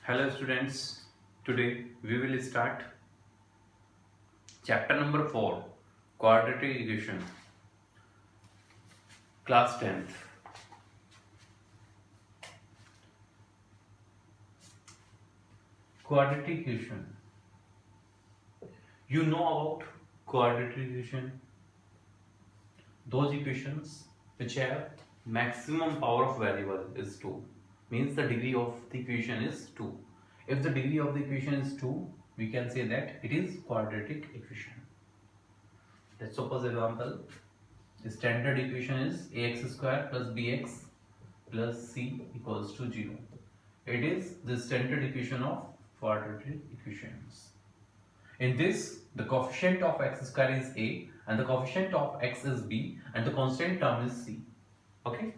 Hello students, today we will start chapter number 4, quadratic equation, class 10th. Quadratic equation. You know about quadratic equation? Those equations which have maximum power of variable is 2. Means the degree of the equation is 2. If the degree of the equation is 2, we can say that it is quadratic equation. Let's suppose example. The standard equation is ax square plus bx plus c equals to 0. It is the standard equation of quadratic equations. In this, the coefficient of x square is a and the coefficient of x is b and the constant term is c. Okay?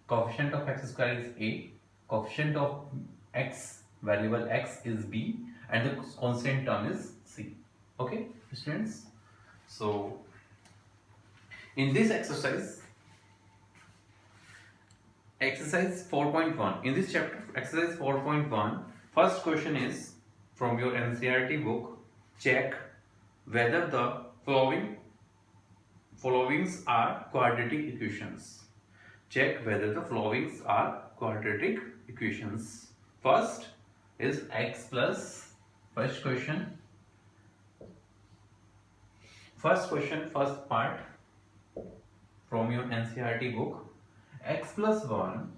Coefficient of x square is a, coefficient of x, variable x is b and the constant term is c. Okay, students? So, in this exercise 4.1, in this chapter exercise 4.1, first question is from your NCERT book. Check whether the followings are quadratic equations. Check whether the followings are quadratic equations. First is x plus, first part from your NCERT book. x plus 1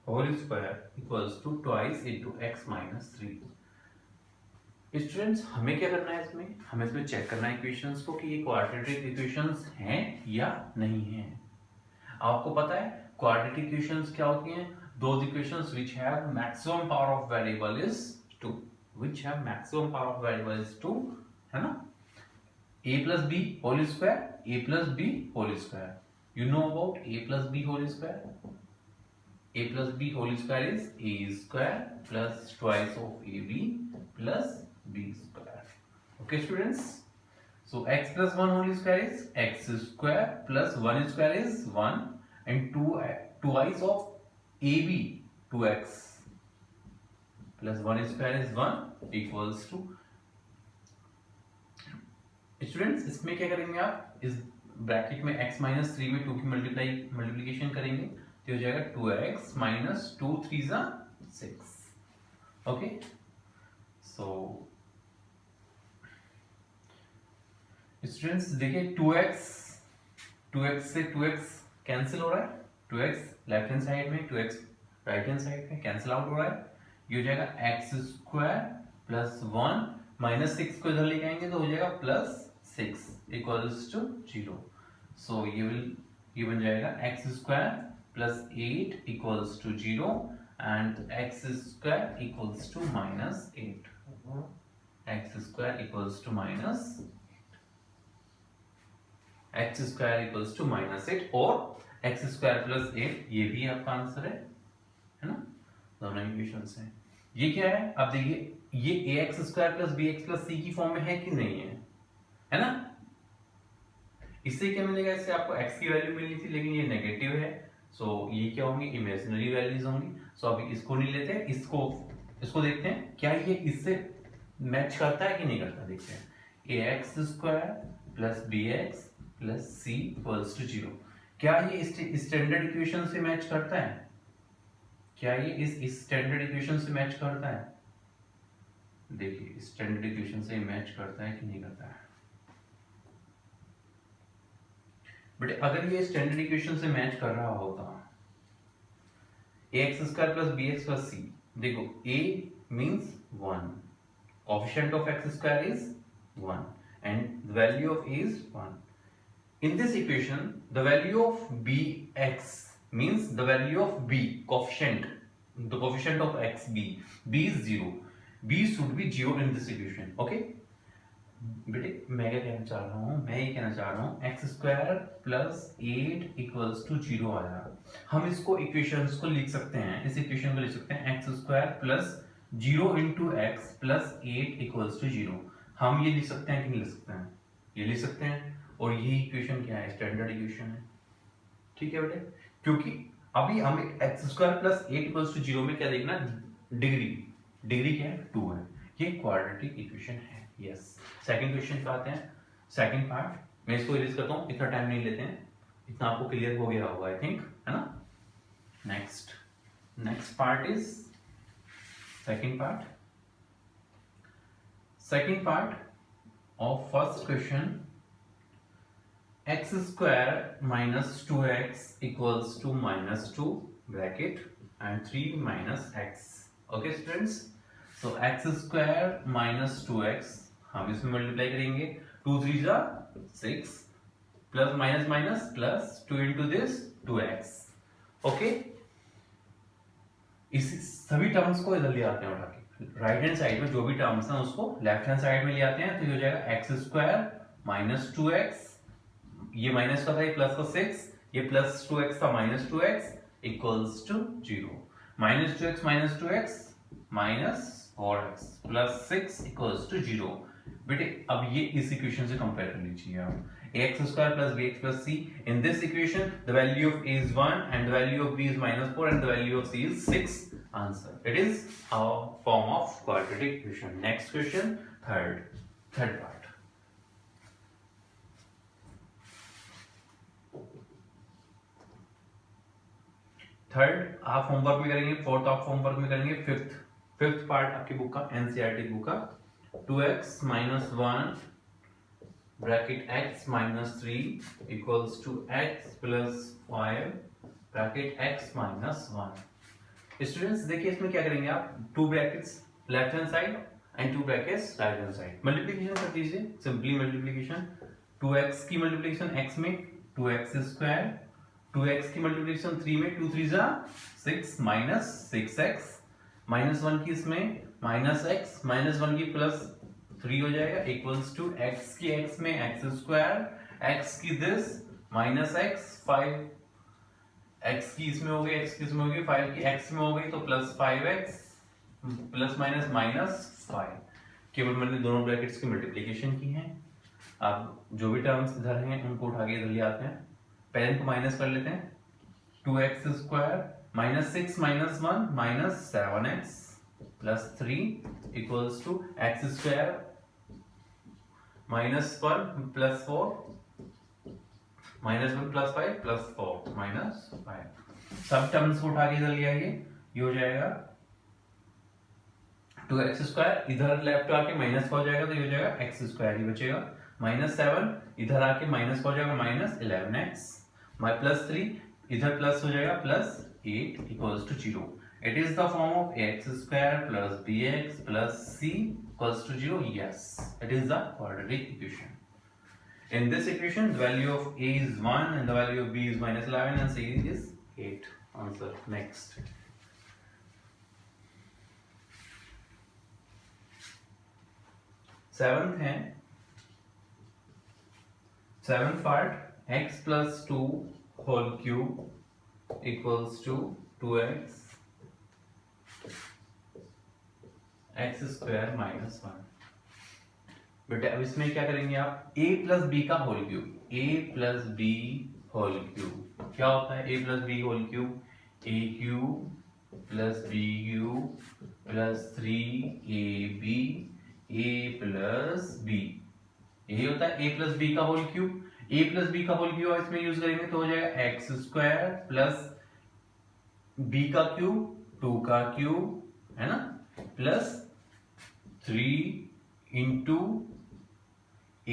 whole square equals to twice into x minus 3. Students हमें क्या करना है इसमें? हमें इसमें check करना है equations को कि ये क्वाड्रेटिक इक्वेशंस हैं या नहीं हैं. आपको पता है क्वाड्रेटिक इक्वेशंस क्या होती हैं? Those equations which have maximum power of variable is 2, which have maximum power of variable is 2, है ना? a plus b whole square, a plus b whole square. You know about a plus b whole square? A plus b whole square is a square plus twice of ab plus b square. Okay, students? So x plus 1 whole square is x square plus 1 square is 1 and twice of ab 2x plus 1 square is 1 equals to. Students इसमें क्या करेंगे आप? इस bracket में x minus 3 में 2 की multiplication करेंगे तो हो जाएगा 2x minus 2 3 6. Okay, so students देखिए 2x से 2x कैंसिल हो रहा है, 2x लेफ्ट हैंड साइड में 2x राइट हैंड साइड में कैंसिल आउट हो रहा है. ये हो जाएगा x स्क्वायर प्लस 1 माइनस 6 को इधर लेके आएंगे तो हो जाएगा प्लस 6 इक्वल्स टू 0. सो ये बन जाएगा x square plus 8 equals to 0 and x square equals to minus 8. x square equals to minus -8 और x स्क्वायर प्लस 8 ये भी आपका आंसर है ना? दोनों इक्वेशंस हैं. ये क्या है? अब देखिए ये ax square plus bx plus c की फॉर्म में है कि नहीं है ना? इससे क्या मिलेगा? इससे आपको x की वैल्यू मिलनी थी लेकिन ये नेगेटिव है, सो ये क्या होंगी? इमेजिनरी वैल्यूज होंगी. सो अभी इसको नहीं लेते, इसको देखते हैं क्या ये इससे मैच करता है कि नहीं करता. देखते हैं ax square plus bx plus c equals to 0. क्या ये स्टैंडर्ड इक्वेशन से मैच करता है? क्या ये इस स्टैंडर्ड इक्वेशन से मैच करता है? देखिए स्टैंडर्ड इक्वेशन से मैच करता है कि नहीं करता है. बट अगर ये स्टैंडर्ड इक्वेशन से मैच कर रहा होता, ax square plus bx plus c, देखो a means 1, coefficient of x square is 1 and the value of a is 1. In this equation the value of bx means the value of b coefficient, the coefficient of x b is 0. b should be 0 in this equation. Okay, बेटे मैं क्या कहना चाह रहा हूँ? मैं ये कहना चाह रहा हूँ x square plus 8 equals to 0 आया. हम इसको इक्वेशंस को लिख सकते हैं, इस इक्वेशन को लिख सकते हैं x square plus 0 into x plus 8 equals to 0. हम ये लिख सकते हैं कि नहीं लिख सकते हैं? ये लिख सकते हैं. और ये इक्वेशन क्या है? स्टैंडर्ड इक्वेशन है. ठीक है बेटे, क्योंकि अभी हमें x square plus 8 equals to 0 में क्या देखना, डिग्री, डिग्री क्या है 2 है, ये क्वाड्रेटिक इक्वेशन है। यस, सेकंड क्वेश्चन पे आते हैं, सेकंड पार्ट। मैं इसको इरेज करता हूं, इतना टाइम नहीं लेते हैं, इतना आपको क्लियर हो गया होगा आई थिंक, है ना। Next part is second part of first question, x square minus 2x equals to minus 2 bracket and 3 minus x. Okay students, so x square minus 2x हम इसमें मल्टीप्लाई करेंगे, 2 3 जा 6 plus minus minus plus 2 into this 2x. Okay, इस सभी terms को इधर ले आते हैं उठा के, राइट हैंड साइड में जो भी टर्म्स हैं उसको लेफ्ट हैंड साइड में ले आते हैं, तो ये हो जाएगा एक्स स्क्वायर माइनस 2x, ये माइनस का था, ये प्लस का 6, ये प्लस 2x था minus 2x equals to 0, minus 2x minus 4x plus 6 equals to 0। बेटे अब ये इस इक्वेशन से कंपेयर कर लीजिए आप, ax square plus bx plus c. In this equation, the value of a is 1 and the value of b is minus 4 and the value of c is 6. Answer. It is a form of quadratic equation. Next question, third part. Third आप homework में करेंगे, fourth आप homework में करेंगे, fifth part आपकी book का, NCERT book का, 2x minus 1 bracket x minus 3 equals to x plus 5 bracket x minus 1. Students देखिए इसमें क्या करेंगे आप, 2 brackets left hand side and 2 brackets right hand side, multiplication कर दीजिए, सिंपली मल्टीप्लिकेशन, 2x की मल्टीप्लिकेशन x में 2x स्क्वायर, 2x की मल्टीप्लिकेशन 3 में 2 3 जा 6 माइनस 6x, माइनस 1 की इसमें माइनस x, माइनस 1 की प्लस 3 हो जाएगा इक्वल्स टू x की x में x स्क्वायर, x की दिस माइनस x, 5 x की इसमें हो गई, x की इसमें हो गई, 5 की x में हो गई, तो plus 5x plus minus minus 5। केवल मैंने दोनों ब्रैकेट्स की मल्टीप्लिकेशन की है। अब जो भी टर्म्स इधर हैं उनको उठा के इधर ले आते हैं, पहले को माइनस कर लेते हैं, 2x square minus 6 minus 1 minus 7x plus 3 equals to x square minus 1 plus 4 minus 1 plus 5 plus 4 minus 5। सब टर्म्स को उठा के इधर ले आइए, ये हो जाएगा 2x स्क्वायर, इधर लेफ्ट आके माइनस का हो जाएगा तो ये हो जाएगा x स्क्वायर ही बचेगा, माइनस 7 इधर आके माइनस का हो जाएगा माइनस 11x, माइ प्लस 3 इधर प्लस हो जाएगा plus 8 equals to 0। It is the form of x square plus bx plus c equals to 0। Yes, it is the quadratic equation. In this equation, the value of a is 1 and the value of b is minus 11 and c is 8. Answer. Next. Seventh part, x plus 2 whole cube equals to 2x x square minus 1. बेटे अब इसमें क्या करेंगे आप, a plus b का whole cube, a plus b whole cube क्या होता है, a plus b whole cube, a cube plus b cube plus 3ab a plus b, यही होता है a प्लस बी का whole cube. a plus b का whole cube इसमें use करेंगे तो हो जाएगा एक्स स्क्वायर प्लस b का क्यूब 2 का क्यूब है ना, plus 3 into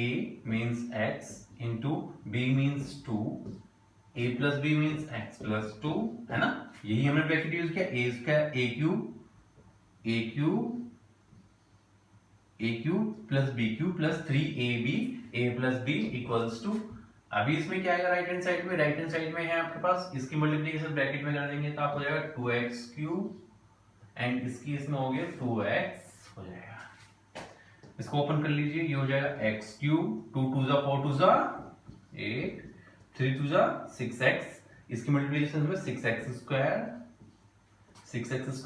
a means x into b means 2, a plus b means x plus 2 है ना, यही हमने ब्रैकेट यूज किया, a square a cube plus b cube plus 3ab a plus b equals to, अभी इसमें क्या आएगा राइट हैंड साइड में, राइट हैंड साइड में है आपके पास, इसकी मल्टीप्लिकेशन ब्रैकेट में कर देंगे तो आप हो जाएगा 2x क्यूब एंड इसकी इसमें हो गया 2x हो जाएगा, इसको ओपन कर लीजिए, ये हो जाएगा x क्यूब 2 2 जा 4 2 जा 8 3 2 जा 6x, इसकी मल्टीप्लिकेशन में 6x स्क्वायर 6x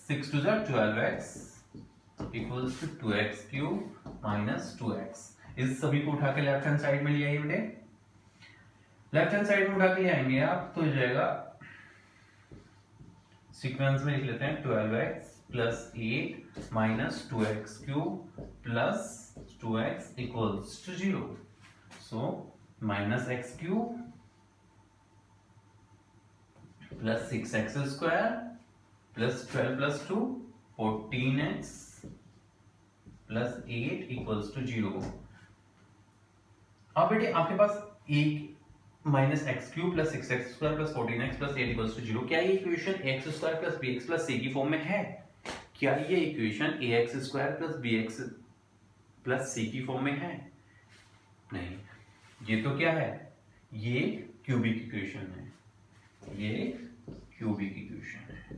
6 2 जा 12x equals to 2x cube minus 2x। इस सभी को उठा के लेफ्ट हैंड साइड में ले आइए बेटे, लेफ्ट हैंड साइड में उठा के ले आएंगे आप तो हो जाएगा सीक्वेंस में लिख लेते हैं 12x plus 8 minus 2x cube plus 2x equals to 0. So minus x cube plus 6x square plus 12 plus 2 14x plus 8 equals to 0. अब बेटे आपके पास एक minus x cube plus 6x square plus 14x plus 8 equals to 0. क्या ये equation ax square plus bx plus c की form में है? क्या ये equation ax square plus bx plus c की फॉर्म में है? नहीं. ये तो क्या है? ये क्यूबिक इक्वेशन है. ये क्यूबिक इक्वेशन है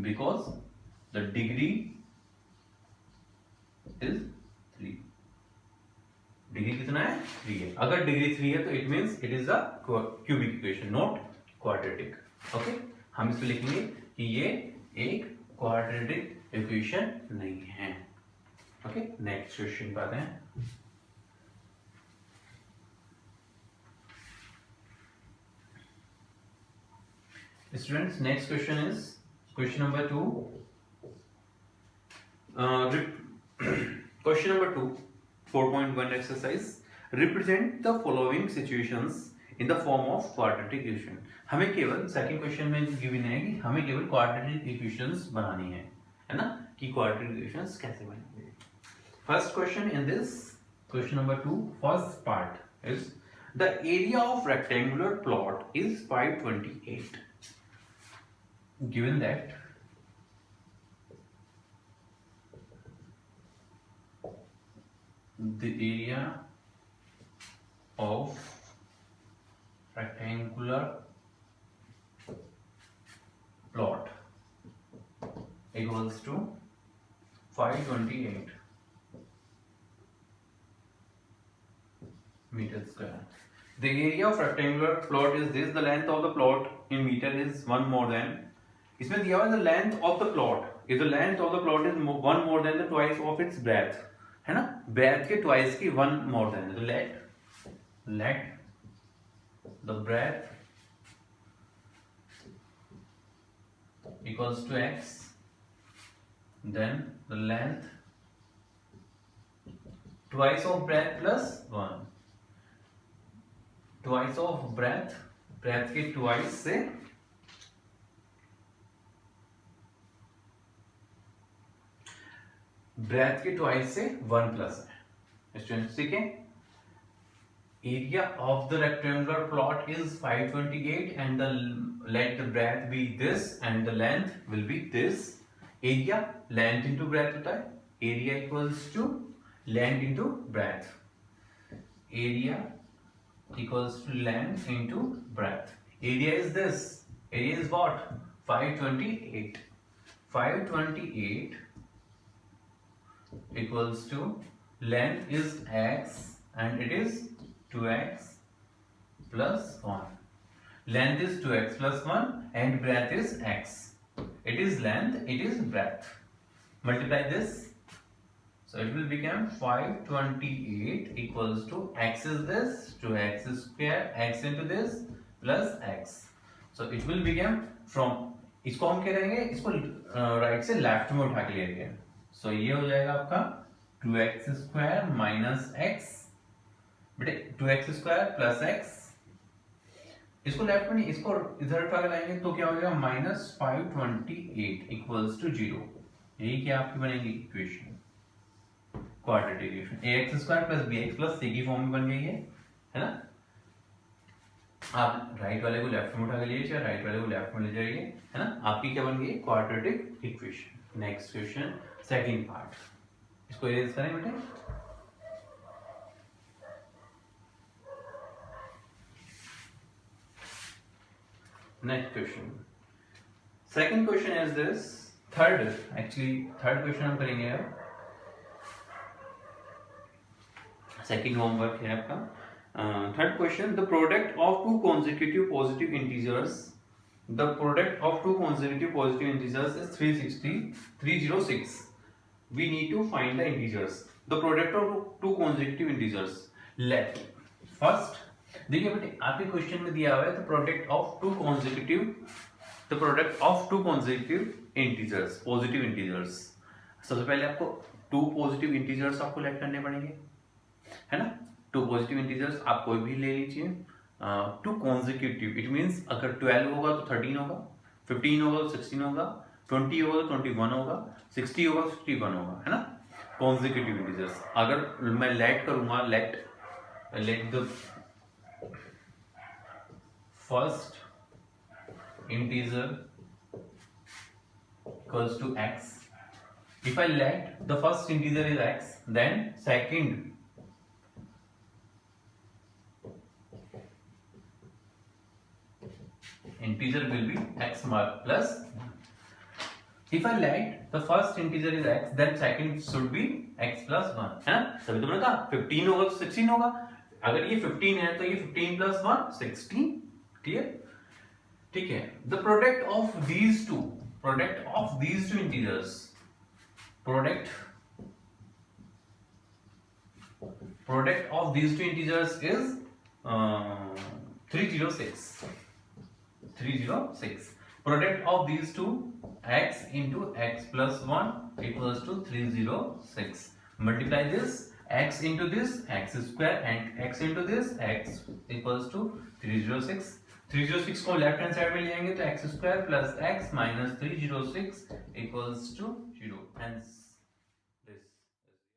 because the degree is 3. Degree कितना है? 3 है. अगर डिग्री 3 है तो it means it is a cubic equation not quadratic. Okay, हम इसको लिखेंगे कि ये एक क्वाड्रेटिक इक्वेशन नहीं है. ओके, नेक्स्ट क्वेश्चन पे आते हैं. Students, next question is question number 2. Question number 2 4.1 exercise. Represent the following situations in the form of quadratic equation. हमें केवल सेकंड क्वेश्चन में गिवन है कि हमें केवल क्वाड्रेटिक इक्वेशंस बनानी है ना, कि क्वाड्रेटिक इक्वेशंस कैसे बनेंगे. First question in this question number 2, first part is the area of rectangular plot is 528. Given that the area of rectangular plot equals to 528 meter square. The area of rectangular plot is this. The length of the plot in meter is 1 more than. इसमें दिया हुआ the length of the plot. If the length of the plot is 1 more than the twice of its breadth, है ना, breath के twice की 1 more than. Let the breadth equals to x, then the length twice of breadth plus 1. Twice of breadth, breadth के twice से breadth के twice से 1 plus है. Students ठीक है. Area of the rectangular plot is 528 and the let the breadth be this and the length will be this. Area length into breadth होता है. Area equals to length into breadth. Area equals to length into breadth. Area is this. Area is what? 528. 528 equals to length is x and it is 2x plus 1. Length is 2x plus 1 and breadth is x. It is length, it is breadth. Multiply this. So it will become 528 equals to x is this, 2x square, x into this plus x. So it will become from, इसको हम क्या करेंगे, इसको right से left में उठा के लेंगे. सो ये हो जाएगा आपका 2x स्क्वायर माइनस एक्स. बेटे 2x स्क्वायर प्लस एक्स, इसको लेफ्ट में नहीं, इसको इधर उठा के लाएंगे तो क्या हो जाएगा माइनस 528 इक्वल्स टू 0. यही क्या आपकी बनेगी equation, quadratic equation. ax square plus bx plus c की फॉर्म में बन गई है ना. आप राइट वाले को लेफ्ट में उठा के लीजिए, चाहे राइट वाले को लेफ्ट में ले जाइए, है ना. आपकी क्या बन गई quadratic equation. Next question second part, इसको इरेज करें बेटे. Next question, second question is this. Third question हम करेंगे अब. सेकंड होमवर्क है आपका. Third question, the product of two consecutive positive integers. The product of two consecutive positive integers is 306. We need to find the integers. The product of two consecutive integers. Let first देखिए बेटे आपके question में दिया हुआ है the product of two consecutive integers, positive integers. सबसे पहले आपको टू पॉजिटिव इंटीजर्स आपको लेट करने पड़ेंगे, है ना। टू पॉजिटिव इंटीजर्स आप कोई भी ले लीजिए। टू कॉन्सेक्यूटिव इट मींस अगर 12 होगा तो 13 होगा, 15 होगा तो 16 होगा, 20 होगा तो 21 होगा, 60 होगा तो 61 होगा, है ना। कॉन्सेक्यूटिव इंटीजर्स अगर मैं लेट करूंगा, let the first integer equals to x. If I let the first integer is x, then second integer will be x mark plus. If I let the first integer is x, then second should be x plus 1, है ना। तभी तुमने कहा 15 होगा तो 16 होगा, अगर ये 15 है तो ये 15 plus 1 16, क्लियर। ठीक है, the product of these two integers, product of these two integers is 306. Product of these two, x into x plus 1 equals to 306. Multiply this x into this x square and x into this x equals to 306. 306 को left hand side में ले आएंगे तो x square plus x minus 306 equals to 0 and